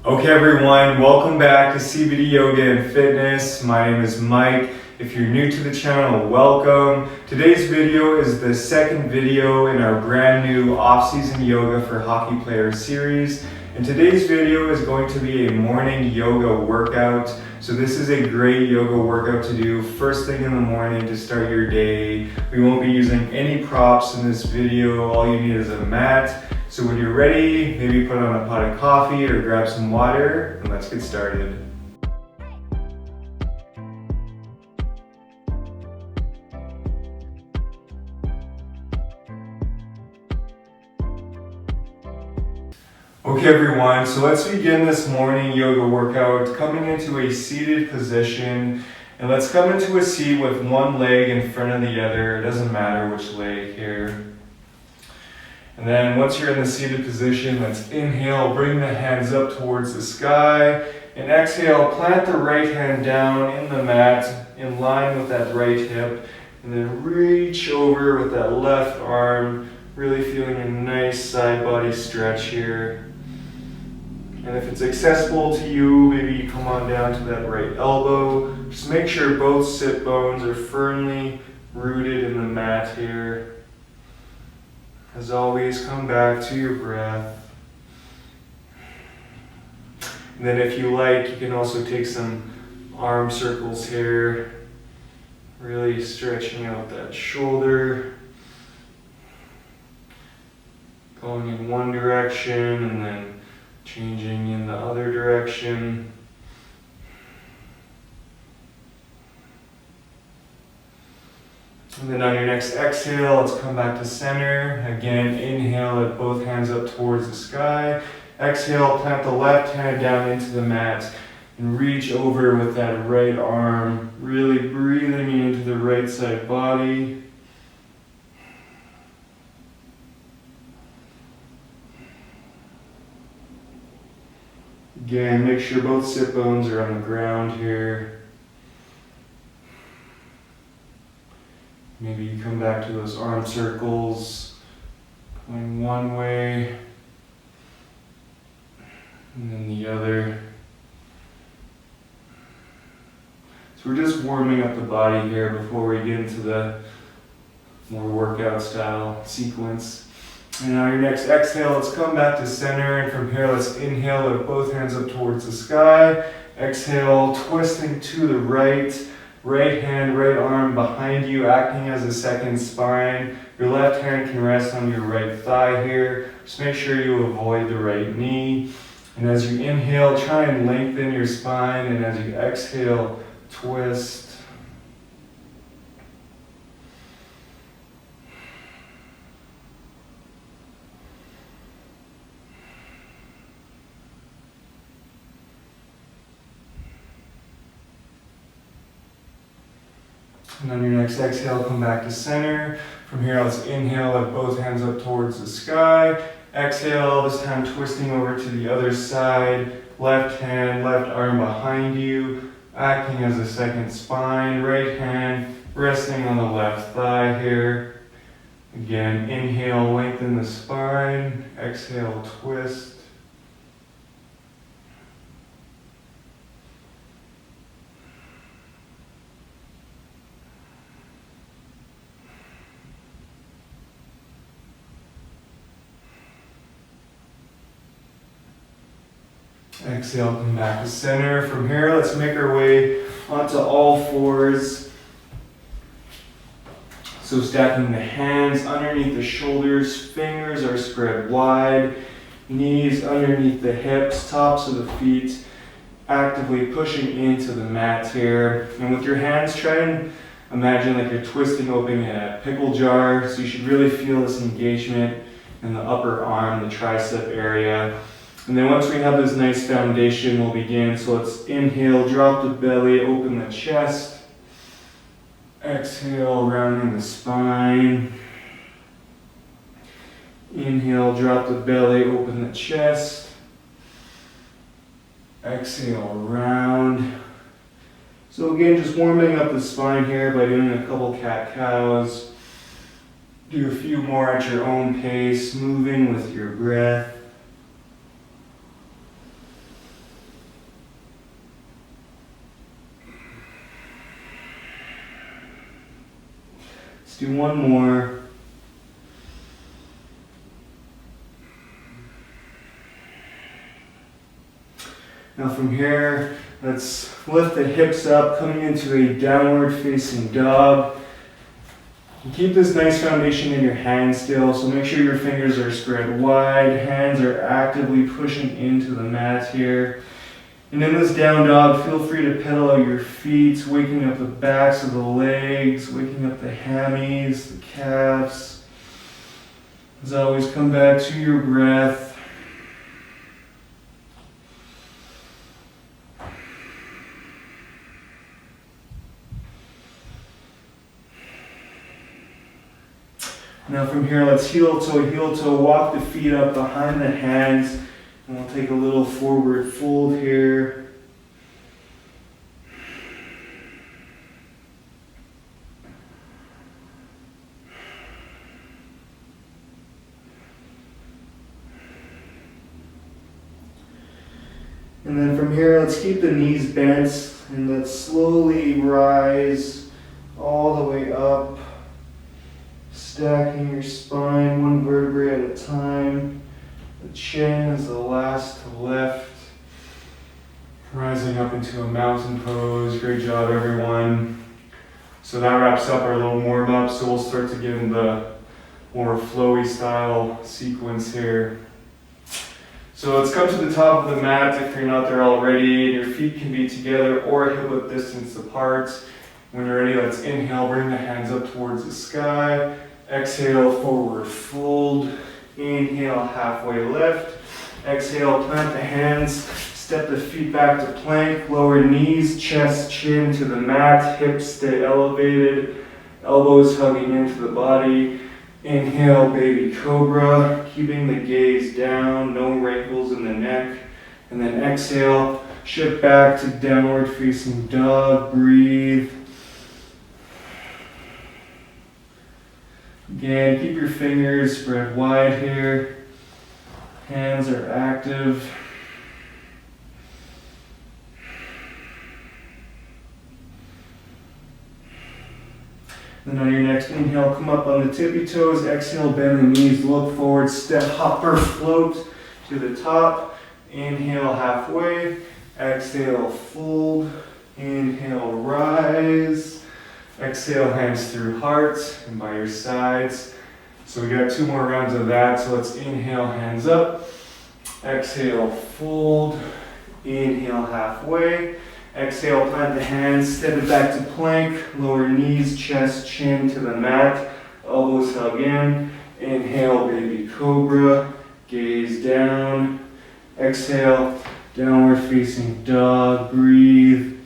Okay everyone, welcome back to CBD Yoga and Fitness. My name is Mike. If you're new to the channel, welcome. Today's video is the second video in our brand new off-season yoga for hockey players series. And today's video is going to be a morning yoga workout. So this is a great yoga workout to do first thing in the morning to start your day. We won't be using any props in this video. All you need is a mat. So when you're ready, maybe put on a pot of coffee or grab some water and let's get started. Okay everyone, so let's begin this morning yoga workout coming into a seated position. And let's come into a seat with one leg in front of the other. It doesn't matter which leg here. And then once you're in the seated position, let's inhale, bring the hands up towards the sky. And exhale, plant the right hand down in the mat in line with that right hip. And then reach over with that left arm, really feeling a nice side body stretch here. And if it's accessible to you, maybe you come on down to that right elbow. Just make sure both sit bones are firmly rooted in the mat here. As always, come back to your breath. And then if you like, you can also take some arm circles here, really stretching out that shoulder. Going in one direction and then changing in the other direction. And then on your next exhale, let's come back to center. Again, inhale, let both hands up towards the sky. Exhale, plant the left hand down into the mat and reach over with that right arm, really breathing into the right side body. Again, make sure both sit bones are on the ground here. Maybe you come back to those arm circles, going one way, and then the other. So we're just warming up the body here before we get into the more workout style sequence. And now your next exhale, let's come back to center, and from here let's inhale, lift both hands up towards the sky. Exhale, twisting to the right. Right hand, right arm behind you, acting as a second spine. Your left hand can rest on your right thigh here. Just make sure you avoid the right knee. And as you inhale, try and lengthen your spine. And as you exhale, twist. And on your next exhale, come back to center. From here, let's inhale, lift both hands up towards the sky. Exhale, this time twisting over to the other side. Left hand, left arm behind you, acting as a second spine. Right hand resting on the left thigh here. Again, inhale, lengthen the spine. Exhale, twist. Exhale, come back to center. From here, let's make our way onto all fours. So stacking the hands underneath the shoulders, fingers are spread wide, knees underneath the hips, tops of the feet, actively pushing into the mat here. And with your hands, try and imagine like you're twisting open a pickle jar. So you should really feel this engagement in the upper arm, the tricep area. And then once we have this nice foundation, we'll begin. So let's inhale, drop the belly, open the chest. Exhale, rounding the spine. Inhale, drop the belly, open the chest. Exhale, round. So again, just warming up the spine here by doing a couple cat-cows. Do a few more at your own pace, moving with your breath. do one more. Now from here, let's lift the hips up, coming into a downward facing dog. And keep this nice foundation in your hands still, so make sure your fingers are spread wide, hands are actively pushing into the mat here. And in this down dog, feel free to pedal out your feet, waking up the backs of the legs, waking up the hammies, the calves. As always, come back to your breath. Now from here, let's heel toe, walk the feet up behind the hands, and we'll take a little forward fold here. And then from here, let's keep the knees bent, and let's slowly rise all the way up. Stacking your spine one vertebrae at a time. The chin is the last to left. Rising up into a mountain pose. Great job, everyone. So that wraps up our little warm up. So we'll start to get in the more flowy style sequence here. So let's come to the top of the mat if you're not there already. Your feet can be together or hip width distance apart. When you're ready, let's inhale, bring the hands up towards the sky. Exhale, forward fold. Inhale, halfway lift. Exhale, plant the hands. Step the feet back to plank. Lower knees, chest, chin to the mat. Hips stay elevated. Elbows hugging into the body. Inhale, baby cobra. Keeping the gaze down. No wrinkles in the neck. And then exhale, shift back to downward facing dog. Breathe. Again, keep your fingers spread wide here. Hands are active. Then on your next inhale, come up on the tippy toes. Exhale, bend the knees, look forward, step, hopper, float to the top. Inhale, halfway. Exhale, fold. Inhale, rise. Exhale, hands through heart and by your sides. So we got 2 more rounds of that. So let's inhale, hands up. Exhale, fold. Inhale, halfway. Exhale, plant the hands, step it back to plank. Lower knees, chest, chin to the mat. Elbows hug in. Inhale, baby cobra. Gaze down. Exhale, downward facing dog. Breathe.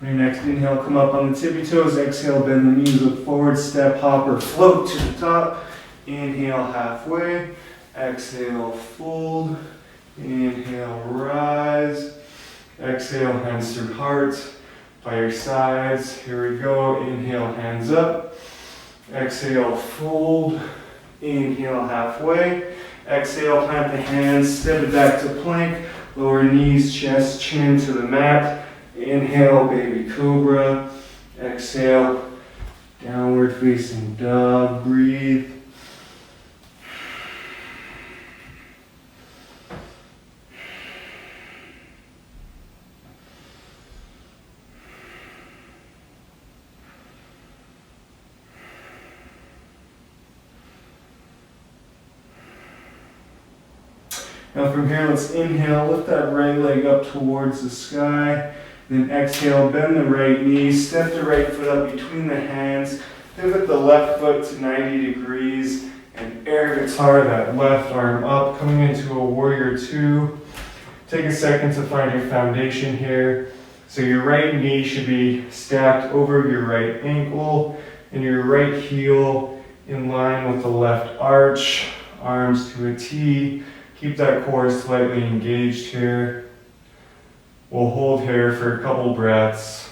On your next inhale, come up on the tippy toes. Exhale, bend the knees, look forward, step, hopper, float to the top. Inhale, halfway. Exhale, fold. Inhale, rise. Exhale, hands through heart, by your sides. Here we go. Inhale, hands up. Exhale, fold. Inhale, halfway. Exhale, plant the hands, step it back to plank. Lower knees, chest, chin to the mat. Inhale, baby cobra. Exhale, downward facing dog. Breathe. Now from here, let's inhale, lift that right leg up towards the sky. Then exhale, bend the right knee, step the right foot up between the hands, pivot the left foot to 90 degrees, and air guitar that left arm up, coming into a warrior 2. Take a second to find your foundation here. So your right knee should be stacked over your right ankle, and your right heel in line with the left arch, arms to a T. Keep that core slightly engaged here. We'll hold here for a couple breaths.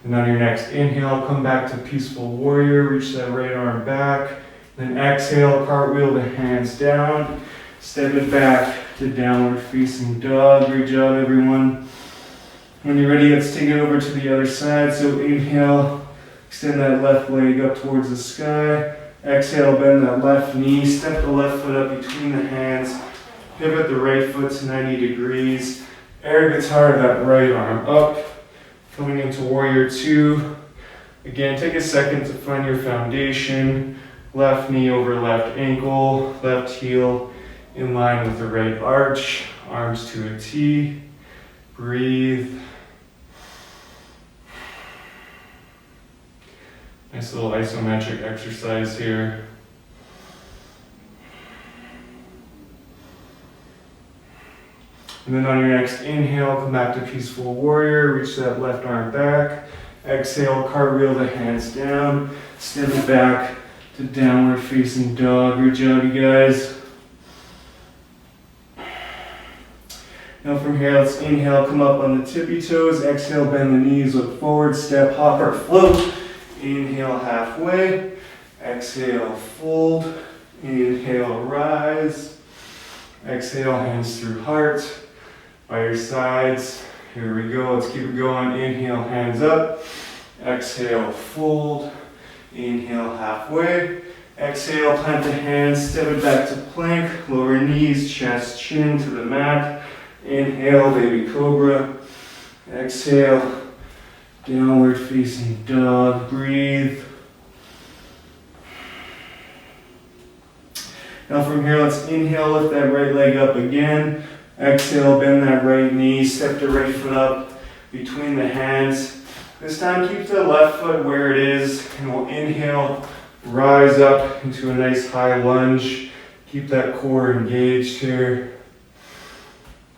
And on your next inhale, come back to peaceful warrior, reach that right arm back. Then exhale, cartwheel the hands down, step it back to downward facing dog. Great job, everyone. When you're ready, let's take it over to the other side. So inhale, extend that left leg up towards the sky. Exhale, bend that left knee, step the left foot up between the hands, pivot the right foot to 90 degrees, air guitar that right arm up, coming into warrior two. Again, take a second to find your foundation, left knee over left ankle, left heel in line with the right arch, arms to a T, breathe. Nice little isometric exercise here. And then on your next inhale, come back to peaceful warrior, reach that left arm back. Exhale, cartwheel the hands down, step it back to downward facing dog. Good job, you guys. Now from here, let's inhale, come up on the tippy toes. Exhale, bend the knees, look forward, step, hop or float. Inhale halfway, exhale fold, inhale rise, exhale hands through heart, by your sides. Here we go, let's keep it going. Inhale, hands up, exhale fold, inhale halfway, exhale plant the hands, step it back to plank, lower knees, chest, chin to the mat. Inhale, baby cobra, exhale, downward facing dog, breathe. Now from here, let's inhale, lift that right leg up again. Exhale, bend that right knee, step the right foot up between the hands. This time, keep the left foot where it is, and we'll inhale, rise up into a nice high lunge. Keep that core engaged here.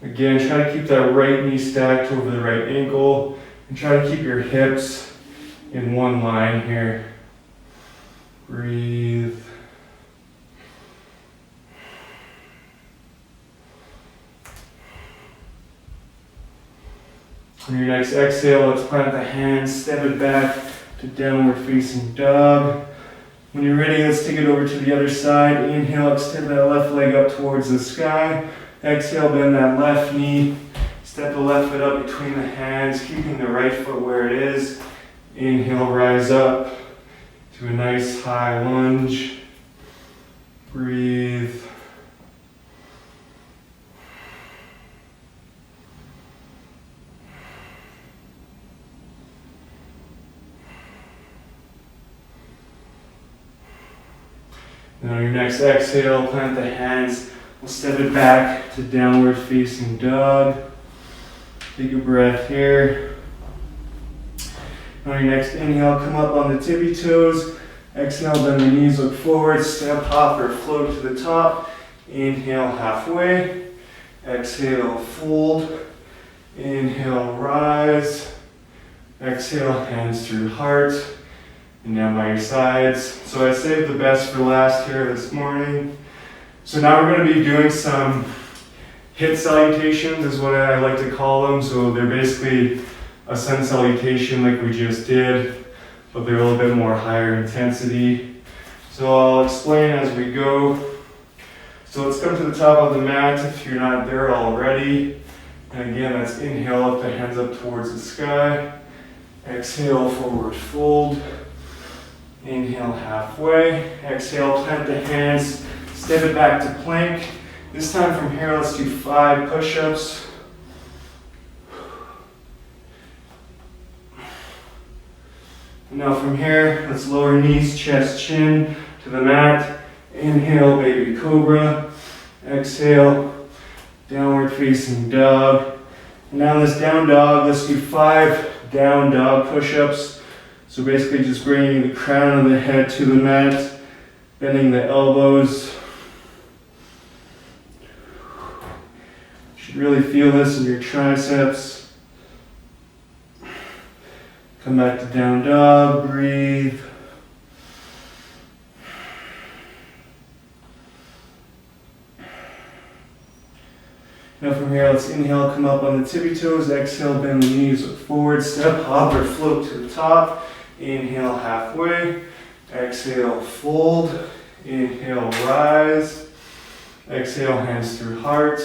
Again, try to keep that right knee stacked over the right ankle. And try to keep your hips in one line here. Breathe. On your next exhale, let's plant the hands, step it back to downward facing dog. When you're ready, let's take it over to the other side. Inhale, extend that left leg up towards the sky. Exhale, bend that left knee. Step the left foot up between the hands, keeping the right foot where it is. Inhale, rise up to a nice high lunge. Breathe. And on your next exhale, plant the hands. We'll step it back to downward facing dog. Take a breath here. On your next inhale, come up on the tippy toes. Exhale, bend the knees, look forward, step, hop or float to the top. Inhale halfway. Exhale, fold. Inhale, rise. Exhale, hands through heart. And down by your sides. So I saved the best for last here this morning. So now we're going to be doing some HIIT salutations is what I like to call them. So they're basically a sun salutation like we just did, but they're a little bit more higher intensity. So I'll explain as we go. So let's come to the top of the mat if you're not there already. And again, that's inhale, lift the hands up towards the sky. Exhale, forward fold. Inhale halfway. Exhale, plant the hands, step it back to plank. This time from here, let's do 5 push-ups. Now from here, let's lower knees, chest, chin to the mat. Inhale, baby cobra. Exhale, downward facing dog. And now this down dog, let's do 5 down dog push-ups. So basically just bringing the crown of the head to the mat, bending the elbows. You should really feel this in your triceps. Come back to down dog, breathe. Now from here, let's inhale, come up on the tippy toes. Exhale, bend the knees, look forward, step, hop or float to the top. Inhale, halfway. Exhale, fold. Inhale, rise. Exhale, hands through heart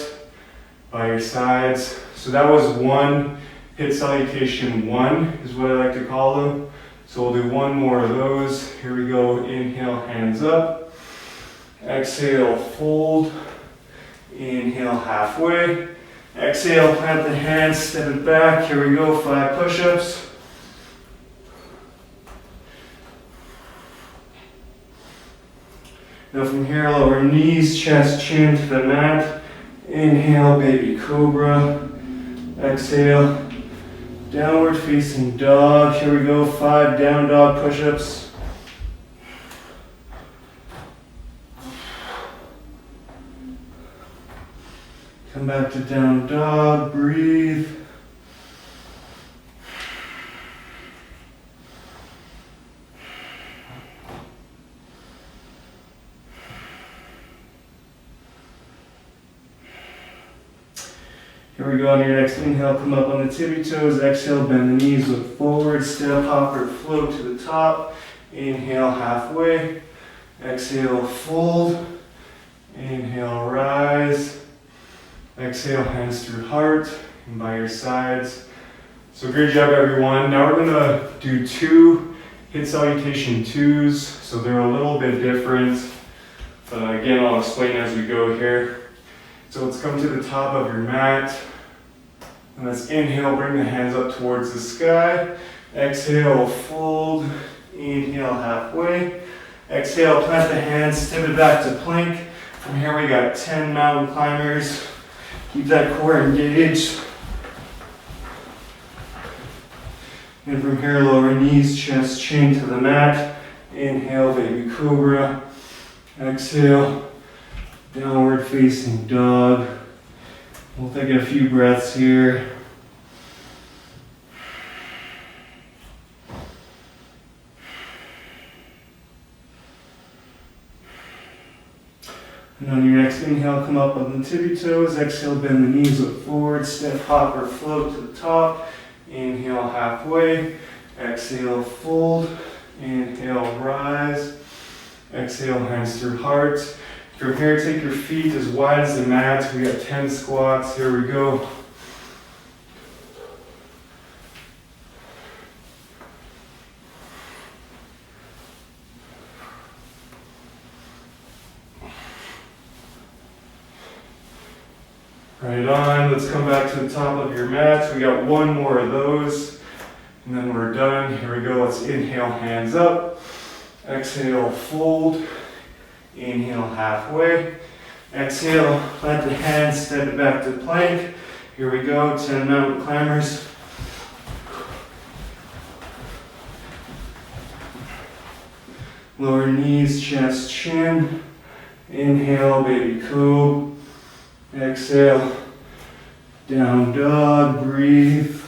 by your sides. So that was one HIIT salutation 1 is what I like to call them. So we'll do one more of those. Here we go. Inhale, hands up. Exhale, fold. Inhale, halfway. Exhale, plant the hands, step it back. Here we go, 5 push-ups. Now from here, lower knees, chest, chin to the mat. Inhale, baby cobra. Exhale, downward facing dog. Here we go, 5 down dog push-ups. Come back to down dog, breathe. Here we go, on your next inhale, come up on the tippy toes. Exhale, bend the knees, look forward, step, hop or float to the top. Inhale, halfway. Exhale, fold. Inhale, rise. Exhale, hands through heart and by your sides. So great job, everyone. Now we're gonna do 2 HIIT salutation 2s. So they're a little bit different, but again, I'll explain as we go here. So let's come to the top of your mat. And let's inhale, bring the hands up towards the sky. Exhale, fold. Inhale, halfway. Exhale, plant the hands, step it back to plank. From here we got 10 mountain climbers. Keep that core engaged. And from here, lower knees, chest, chin to the mat. Inhale, baby cobra. Exhale, downward facing dog. We'll take a few breaths here. And on your next inhale, come up on the tippy toes. Exhale, bend the knees, look forward, step, hop or float to the top. Inhale, halfway. Exhale, fold. Inhale, rise. Exhale, hands through heart. From here, take your feet as wide as the mat. We got 10 squats. Here we go. Right on, let's come back to the top of your mat. We got one more of those, and then we're done. Here we go, let's inhale, hands up. Exhale, fold. Inhale, halfway. Exhale, plant the hands, step it back to plank. Here we go, 10 mountain climbers. Lower knees, chest, chin. Inhale, baby cobra. Exhale, down dog, breathe.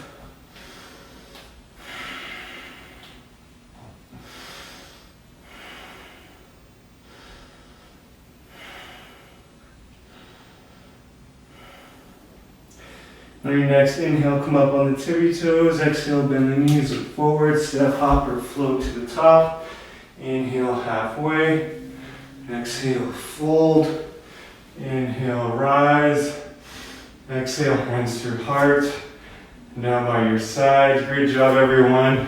On your next inhale, come up on the tippy toes. Exhale, bend the knees, look forward, step, hop or float to the top. Inhale, halfway. Exhale, fold. Inhale, rise. Exhale, hands through heart. Now by your side. Great job, everyone.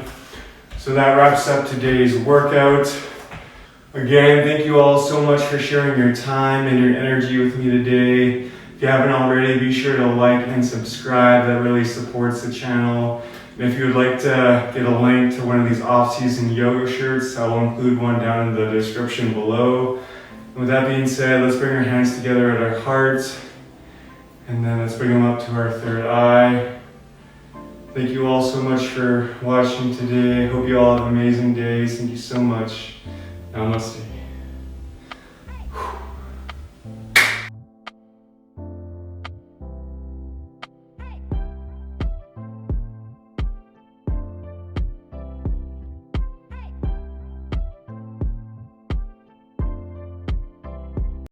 So that wraps up today's workout. Again, thank you all so much for sharing your time and your energy with me today. If you haven't already, be sure to like and subscribe. That really supports the channel. And if you would like to get a link to one of these off-season yoga shirts, I will include one down in the description below. With that being said, let's bring our hands together at our heart, and then let's bring them up to our third eye. Thank you all so much for watching today. Hope you all have amazing days. Thank you so much. Namaste.